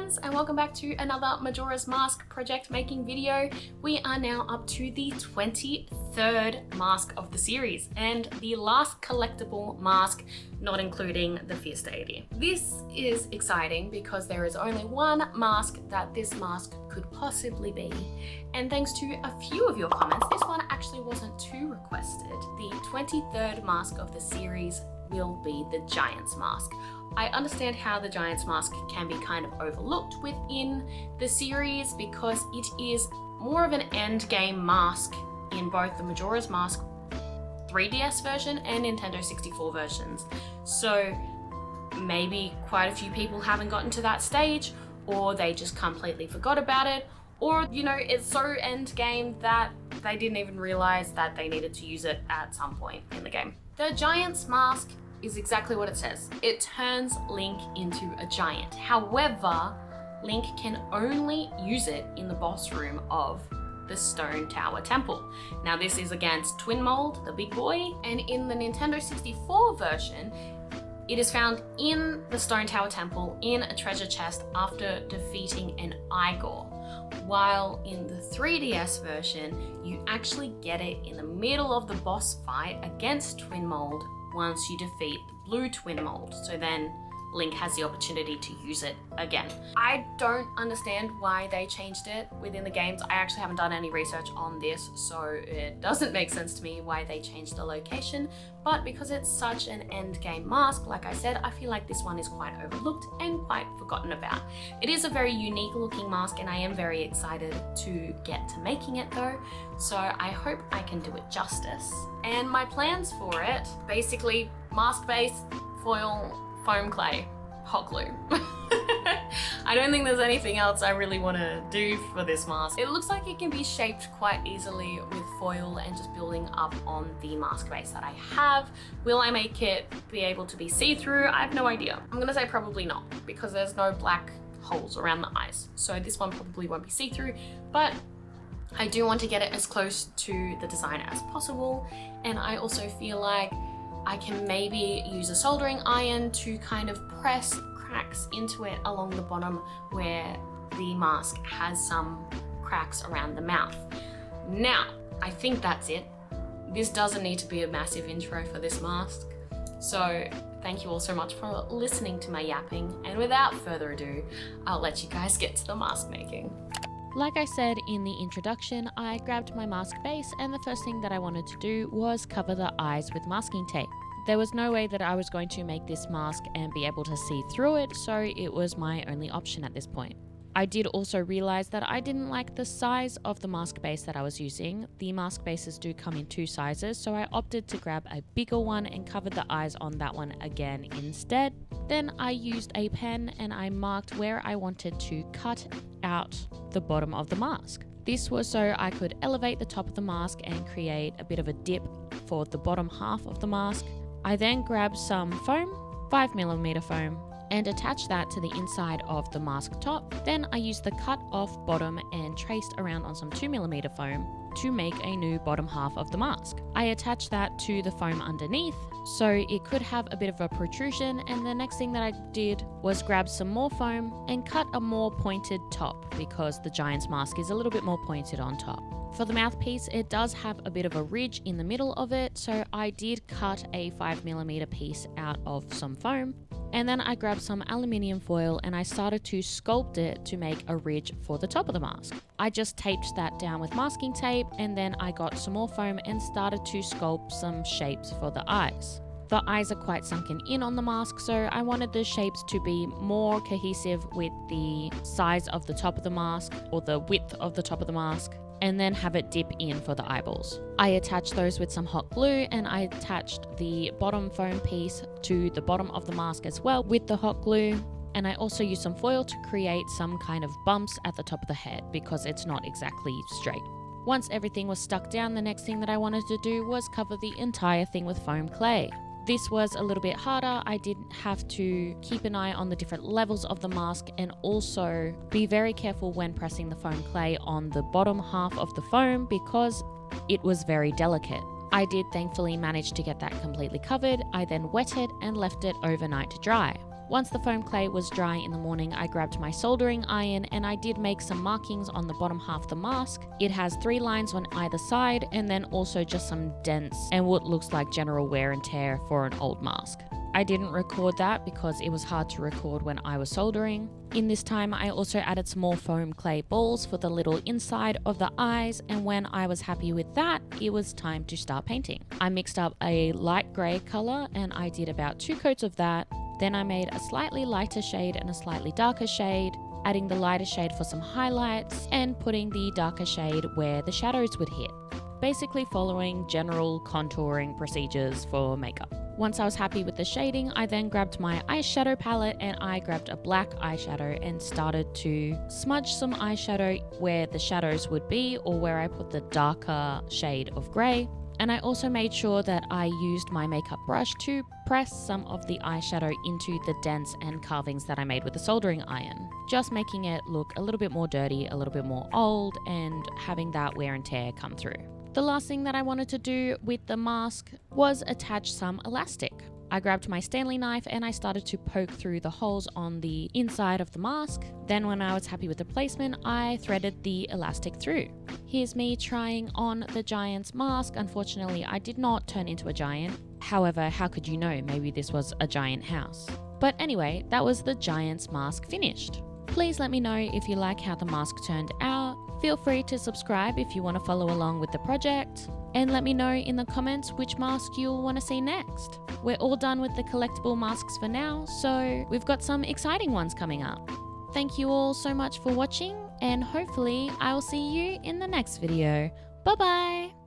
friends, and welcome back to another Majora's Mask project making video. We are now up to the 23rd mask of the series and the last collectible mask, not including the Fierce Deity. This is exciting because there is only one mask that this mask could possibly be, and thanks to a few of your comments, this one actually wasn't too requested. The 23rd mask of the series will be the Giant's Mask. I understand how the Giant's Mask can be kind of overlooked within the series because it is more of an end game mask in both the Majora's Mask 3DS version and Nintendo 64 versions. So maybe quite a few people haven't gotten to that stage, or they just completely forgot about it, or it's so end game that they didn't even realize that they needed to use it at some point in the game. The Giant's Mask is exactly what it says. It turns Link into a giant. However, Link can only use it in the boss room of the Stone Tower Temple. Now this is against Twin Mold, the big boy, and in the Nintendo 64 version, it is found in the Stone Tower Temple in a treasure chest after defeating an Igor. While in the 3DS version, you actually get it in the middle of the boss fight against Twin Mold once you defeat the blue Twin Mold. So then Link has the opportunity to use it again. I don't understand why they changed it within the games. I actually haven't done any research on this, so it doesn't make sense to me why they changed the location. But because it's such an end game mask, like I said, I feel like this one is quite overlooked and quite forgotten about. It is a very unique looking mask and I am very excited to get to making it though. So I hope I can do it justice. And my plans for it, basically mask base, foil, foam clay, hot glue. I don't think there's anything else I really want to do for this mask. It looks like it can be shaped quite easily with foil and just building up on the mask base that I have. Will I make it be able to be see-through? I have no idea. I'm gonna say probably not, because there's no black holes around the eyes. So this one probably won't be see-through, but I do want to get it as close to the design as possible. And I also feel like I can maybe use a soldering iron to kind of press cracks into it along the bottom where the mask has some cracks around the mouth. Now, I think that's it. This doesn't need to be a massive intro for this mask. So thank you all so much for listening to my yapping. And without further ado, I'll let you guys get to the mask making. Like I said in the introduction, I grabbed my mask base and the first thing that I wanted to do was cover the eyes with masking tape. There was no way that I was going to make this mask and be able to see through it, so it was my only option at this point. I did also realize that I didn't like the size of the mask base that I was using. The mask bases do come in two sizes, so I opted to grab a bigger one and covered the eyes on that one again instead. Then I used a pen and I marked where I wanted to cut out the bottom of the mask. This was so I could elevate the top of the mask and create a bit of a dip for the bottom half of the mask. I then grabbed some foam, 5mm foam, and attached that to the inside of the mask top. Then I used the cut off bottom and traced around on some 2mm foam to make a new bottom half of the mask. I attached that to the foam underneath so it could have a bit of a protrusion, and the next thing that I did was grab some more foam and cut a more pointed top because the Giant's Mask is a little bit more pointed on top. For the mouthpiece, it does have a bit of a ridge in the middle of it, so I did cut a 5mm piece out of some foam. And then I grabbed some aluminium foil and I started to sculpt it to make a ridge for the top of the mask. I just taped that down with masking tape, and then I got some more foam and started to sculpt some shapes for the eyes. The eyes are quite sunken in on the mask, so I wanted the shapes to be more cohesive with the size of the top of the mask, or the width of the top of the mask, and then have it dip in for the eyeballs. I attached those with some hot glue, and I attached the bottom foam piece to the bottom of the mask as well with the hot glue. And I also used some foil to create some kind of bumps at the top of the head because it's not exactly straight. Once everything was stuck down, the next thing that I wanted to do was cover the entire thing with foam clay. This was a little bit harder. I did have to keep an eye on the different levels of the mask and also be very careful when pressing the foam clay on the bottom half of the foam because it was very delicate. I did thankfully manage to get that completely covered. I then wet it and left it overnight to dry. Once the foam clay was dry in the morning, I grabbed my soldering iron and I did make some markings on the bottom half of the mask. It has 3 lines on either side and then also just some dents and what looks like general wear and tear for an old mask. I didn't record that because it was hard to record when I was soldering. In this time, I also added some more foam clay balls for the little inside of the eyes, and when I was happy with that, it was time to start painting. I mixed up a light grey colour and I did about 2 coats of that. Then I made a slightly lighter shade and a slightly darker shade, adding the lighter shade for some highlights and putting the darker shade where the shadows would hit. Basically following general contouring procedures for makeup. Once I was happy with the shading, I then grabbed my eyeshadow palette and I grabbed a black eyeshadow and started to smudge some eyeshadow where the shadows would be or where I put the darker shade of grey. And I also made sure that I used my makeup brush to press some of the eyeshadow into the dents and carvings that I made with the soldering iron, just making it look a little bit more dirty, a little bit more old, and having that wear and tear come through. The last thing that I wanted to do with the mask was attach some elastic. I grabbed my Stanley knife and I started to poke through the holes on the inside of the mask. Then when I was happy with the placement, I threaded the elastic through. Here's me trying on the giant's mask. Unfortunately, I did not turn into a giant. However, how could you know? Maybe this was a giant house. But anyway, that was the giant's mask finished. Please let me know if you like how the mask turned out. Feel free to subscribe if you want to follow along with the project. And let me know in the comments which mask you'll want to see next. We're all done with the collectible masks for now, so we've got some exciting ones coming up. Thank you all so much for watching, and hopefully I will see you in the next video. Bye bye!